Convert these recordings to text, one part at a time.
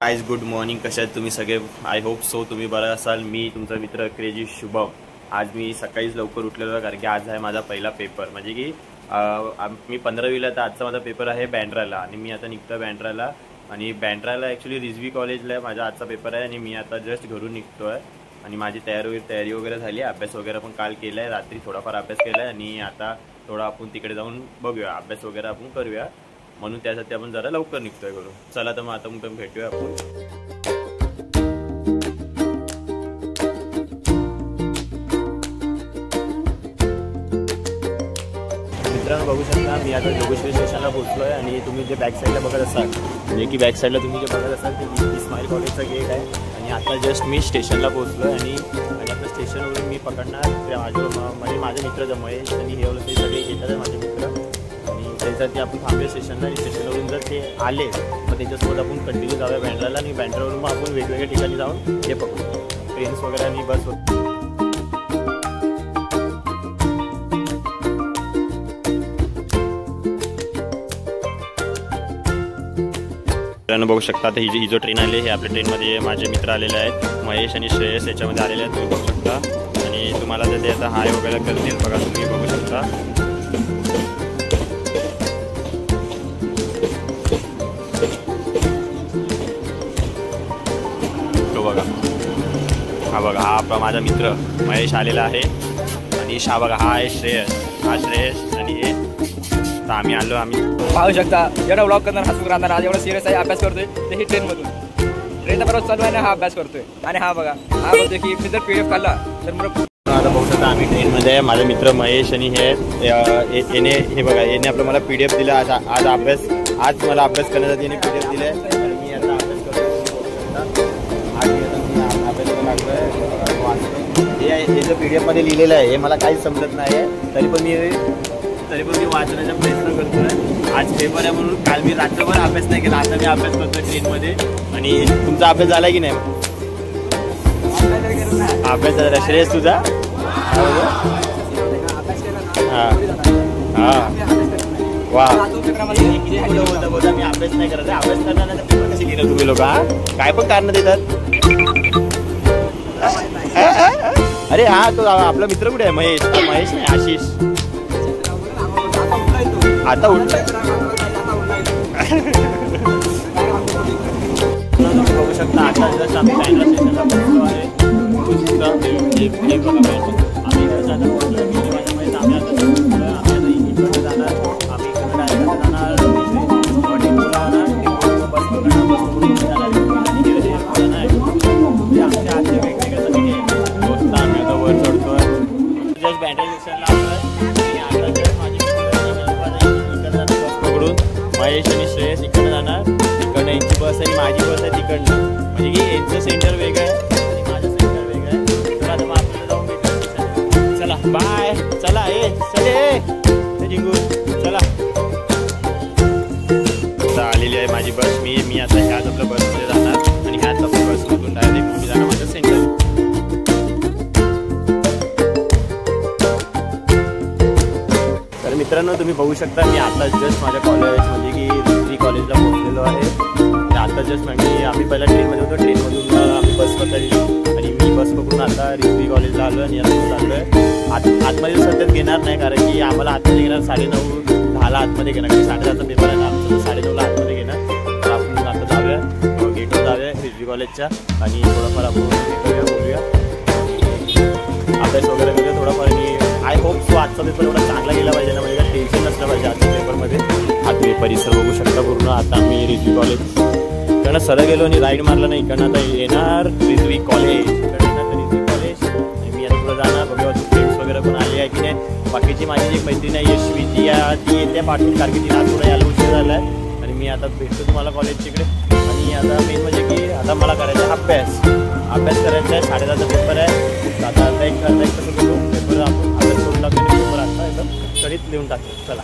Guys good morning. कशा आहेत तुम्ही सगळे? आय होप सो तुम्ही बरं असाल. मी तुमचा मित्र क्रेजी शुभम. आज मी सकाळीच लवकर उठलेलो कारण की आज आहे माझा पहिला पेपर. म्हणजे की मी 15वीला तर आजचा माझा पेपर आहे बँड्राला आणि मी आता निघतो बँड्राला. आणि बँड्राला ॲक्च्युली रिझवी कॉलेजला माझा आजचा पेपर आहे आणि मी आता जस्ट घरून निघतो आहे. आणि माझी तयारी वगैरे झाली. अभ्यास वगैरे पण काल केला आहे, रात्री थोडाफार अभ्यास केला आहे आणि आता थोडा आपण तिकडे जाऊन बघूया, अभ्यास वगैरे आपण करूया. म्हणून त्यासाठी आपण जरा लवकर निघतोय घरून. चला तर मग आता मग भेटूया आपण. मित्रांनो बघू शकता मी आता जोगेश्वरी स्टेशनला पोहोचलो आहे आणि तुम्ही जे बॅक साईडला बघत असाल म्हणजे की बॅक साईडला तुम्ही जे बघत असाल ते इस्माईल कॉलेजचा गेट आहे. आणि आता जस्ट मी स्टेशनला पोहोचलो आहे आणि आता स्टेशनवरून मी पकडणार माझे मित्र महेश आणि हे ते सगळे येतात आहे माझे मित्र. आणि त्यासाठी आपण थांबूया स्टेशनला आणि स्टेशनवरून जर ते आले मग त्याच्यासोबत आपण कंटिन्यू जाऊया बँड्राला आणि बँड्रावरून मग आपण वेगवेगळ्या ठिकाणी जाऊन हे पकडू ट्रेन्स वगैरे आणि बस वगैरे. मित्रांनो बघू शकता आता ही जो ट्रेन आली हे आपल्या ट्रेनमध्ये माझे मित्र आलेले आहेत, महेश आणि श्रेयस याच्यामध्ये आलेले आहेत तुम्ही बघू शकता. आणि तुम्हाला जर ते आता हाय वगैरे करतील बघा तुम्ही बघू शकता. तो बघा हा आपला माझा मित्र महेश आलेला आहे आणि हा बघा हा आहे श्रेयस आणि हे तर आम्ही आलो. आम्ही पाहू शकता एवढा व्लॉग करणार हसून राहणार आज एवढा सिरियस आहे अभ्यास करतोय ते ही ट्रेनचा बरोबर चालू आहे ना हा अभ्यास करतोय. आणि हा बघा हा बोलतोय की मी जर PDF काढला तर मला आता बघू शकता आम्ही ट्रेनमध्ये माझे मित्र महेश आणि याने हे बघा याने आपलं मला PDF दिला. आज मला अभ्यास करण्यासाठी याने PDF दिले आणि मी आता अभ्यास करतो. आज अभ्यास लागतोय. हे जो PDF मध्ये लिहिलेलं आहे हे मला काहीच समजत नाही आहे तरी पण मी वाचण्याचा प्रयत्न करतोय. आज पेपर आहे म्हणून काल मी रात्रभर अभ्यास नाही केला. आता मी अभ्यास करतोय ट्रेनमध्ये. आणि तुमचा अभ्यास झाला की नाही? अभ्यास झाला. श्रेयस तुझा? हां वा बोलता मी अभ्यास नाही करत. अभ्यास करणार नाही पेपर कसे केलं तुम्ही लोक? काय पण कारण देतात. अरे हा तो आपला मित्र कुठे आहे? महेश नाही आशिष. आता उठलाय. बघू शकता आता जस्ट आम्ही बँड्रा स्टेशनला पोहोचलो आहे. वर चढतोय. जस्ट बँड्रा स्टेशनला महेश आणि श्रेयस इकडनं जाणार. तिकडनं यांची बस आणि माझी बस आहे तिकडनं. म्हणजे की यांचं सेंटर वेगळं आहे आणि माझं सेंटर वेगळं आहे. तर आता मग आपल्याला जाऊन भेटू. चला बाय. चला चले जिंकू. चला आता आलेली आहे माझी बस. मी आता ह्याच आपल्या बसमध्ये जाणार आणि ह्याच आपल्या बसमधून डायरेक्ट मी जाणार माझं सेंटर. मित्रांनो तुम्ही बघू शकता मी आता जस्ट माझ्या कॉलेज म्हणजे की रिझवी कॉलेजला पोहोचलेलो आहे. आता जस्ट आम्ही पहिला ट्रेनमध्ये होतो. ट्रेनमधून आम्ही बस पकडली आणि मी बस पकडून आता रिझवी कॉलेजला आलो आणि आता चाललो आहे. आतमध्ये सध्याच घेणार नाही कारण की आम्हाला आतमध्ये घेणार 9:30-10ला आतमध्ये घेणार. 10:30चा पेपर आहे ना आमचं 9:30ला आतमध्ये घेणार. तर आपण आता जाऊया गेटवर जाऊया रिझवी कॉलेजच्या आणि थोडंफार आपण करूया बघूया अभ्यास वगैरे करूया थोडाफार. आणि आय होप सो आजचा पेपर एवढा चांगला गेला पाहिजे ना म्हणजे टेन्शन नसलं पाहिजे आजच्या पेपरमध्ये. हा तुम्ही परिसर बघू शकता पूर्ण. आता आम्ही रिझवी कॉलेज इकडनं सरळ गेलो आणि राईड मारला नाही. इकडनं आता येणार रिझवी कॉलेज. इकडे येणार तर रिझवी कॉलेज आणि मी आता पुढे जाणार. बघूया फ्रेंड्स वगैरे पण आले आहे की नाही. बाकीची माझी जी मैत्रीण आहे यशवी ती येते पाठवून कारण की तिला थोडा यायला उशीर झाला आहे. आणि मी आता भेटतो तुम्हाला कॉलेजच्या इकडे. आणि आता मेन म्हणजे की आता मला करायचा अभ्यास करायचा आहे. 10:30चा पेपर आहे. आता एक कसं करू पेपर आपण अभ्यास करून टाकतो. पेपर आता एकदम कडीत लिहून टाकतो. चला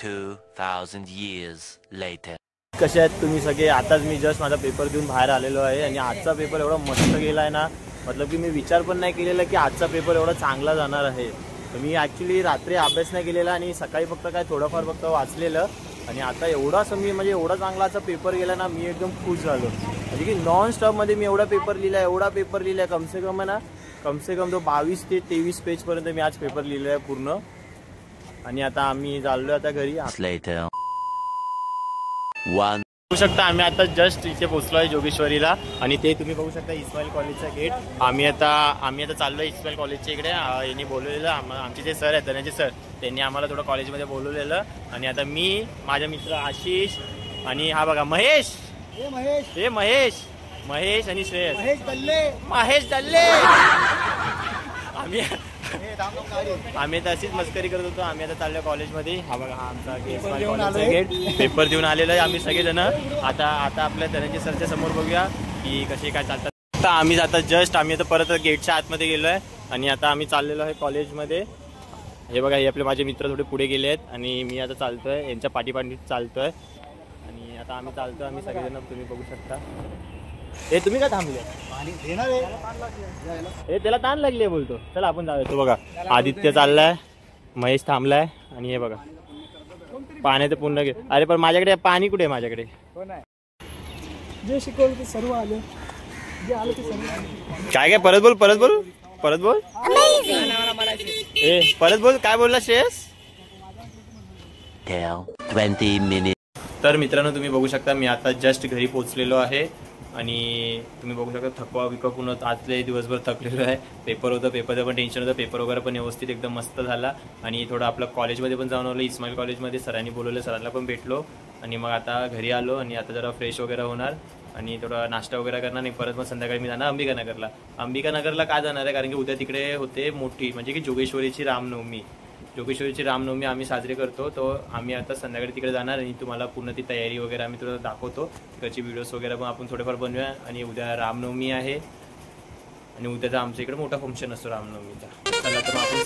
2000 years later. कसे आहेत तुम्ही सगळे? आताच मी जस्ट माझा पेपर देऊन बाहेर आलेलो आहे आणि आजचा पेपर एवढा मस्त गेला आहे ना. मतलब की मी विचार पण नाही केलेला की आजचा पेपर एवढा चांगला जाणार आहे. मी ॲक्च्युली रात्री अभ्यास नाही केलेला आणि सकाळी फक्त काय थोडंफार फक्त वाचलेलं आणि आता एवढा म्हणजे एवढा चांगला असा पेपर गेला ना, मी एकदम खुश झालो. म्हणजे की नॉन स्टॉपमध्ये मी एवढा पेपर लिहिला कमसे कम तो 22 ते 23 पेजपर्यंत मी आज पेपर लिहिला आहे पूर्ण. आणि आता आम्ही चाललो आता घरी. बघू शकता आम्ही आता जस्ट इथे पोहोचलो आहे जोगेश्वरीला. आणि ते तुम्ही बघू शकता इस्माईल कॉलेजचा गेट. आम्ही आता चाललो आहे इस्माईल कॉलेजच्या इकडे. यांनी बोलवलेलं आमचे जे सर आहेत धनंजय सर, त्यांनी आम्हाला थोडं कॉलेजमध्ये बोलवलेलं. आणि आता मी, माझा मित्र आशिष आणि हा बघा महेश आणि श्रेयस, महेश दल्ले. आम्ही तर अशीच मस्करी करत होतो. आम्ही आता चाललो कॉलेजमध्ये. हा बघा हा आमचा गेट, पेपर देऊन आलेला आहे आम्ही सगळेजण. आता आपल्या धनंजय सरच्या समोर बघूया की कसे काय चालतात. आता आम्ही आता परत गेटच्या आतमध्ये गेलो आहे. आणि आता आम्ही चाललेलो आहे कॉलेजमध्ये. हे बघा हे आपले माझे मित्र थोडे पुढे गेले आहेत आणि मी आता चालतोय यांच्या पाठीपाठी चालतोय. आणि आता आम्ही चालतोय आम्ही सगळेजण, तुम्ही बघू शकता. हे तुम्ही काय थांबले? हे त्याला ताण लागली बोलतो. चला आपण जाऊया. तो बघा आदित्य चाललाय, महेश थांबलाय. आणि हे बघा पाण्याचं पूर्ण अरे पण माझ्याकडे पाणी कुठे? माझ्याकडे जे शिकवलं ते सर्व आले, जे आलं ते सर्व. काय परत बोल परत बोल काय बोलला श्रेयस? 20 minutes. तर मित्रांनो तुम्ही बघू शकता मी आता जस्ट घरी पोहोचलेलो आहे. आणि तुम्ही बघू शकता थकवा पूर्ण आजले दिवसभर थकलेलो आहे. पेपर होतं, पेपरचं पण टेन्शन होतं. पेपर वगैरे पण व्यवस्थित एकदम मस्त झाला. आणि थोडं आपलं कॉलेजमध्ये पण जाऊन आलो, इस्माईल कॉलेजमध्ये सरांनी बोलवलं, सरांना पण भेटलो. आणि मग आता घरी आलो आणि आता जरा फ्रेश वगैरे होणार आणि थोडा नाश्ता वगैरे करणार. आणि परत मग संध्याकाळी मी जाणार अंबिकानगरला का जाणार आहे? कारण की उद्या तिकडे होते मोठी म्हणजे की जोगेश्वरीची रामनवमी आम्ही साजरी करतो. तो आम्ही आता संध्याकाळी तिकडे जाणार आणि तुम्हाला पूर्ण ती तयारी वगैरे आम्ही तुला दाखवतो. तिकडची व्हिडिओज वगैरे पण आपण थोडेफार बनवूया. आणि उद्या रामनवमी आहे आणि उद्याचा आमच्या इकडे मोठा फंक्शन असतो रामनवमीचा. चला तर मग आपण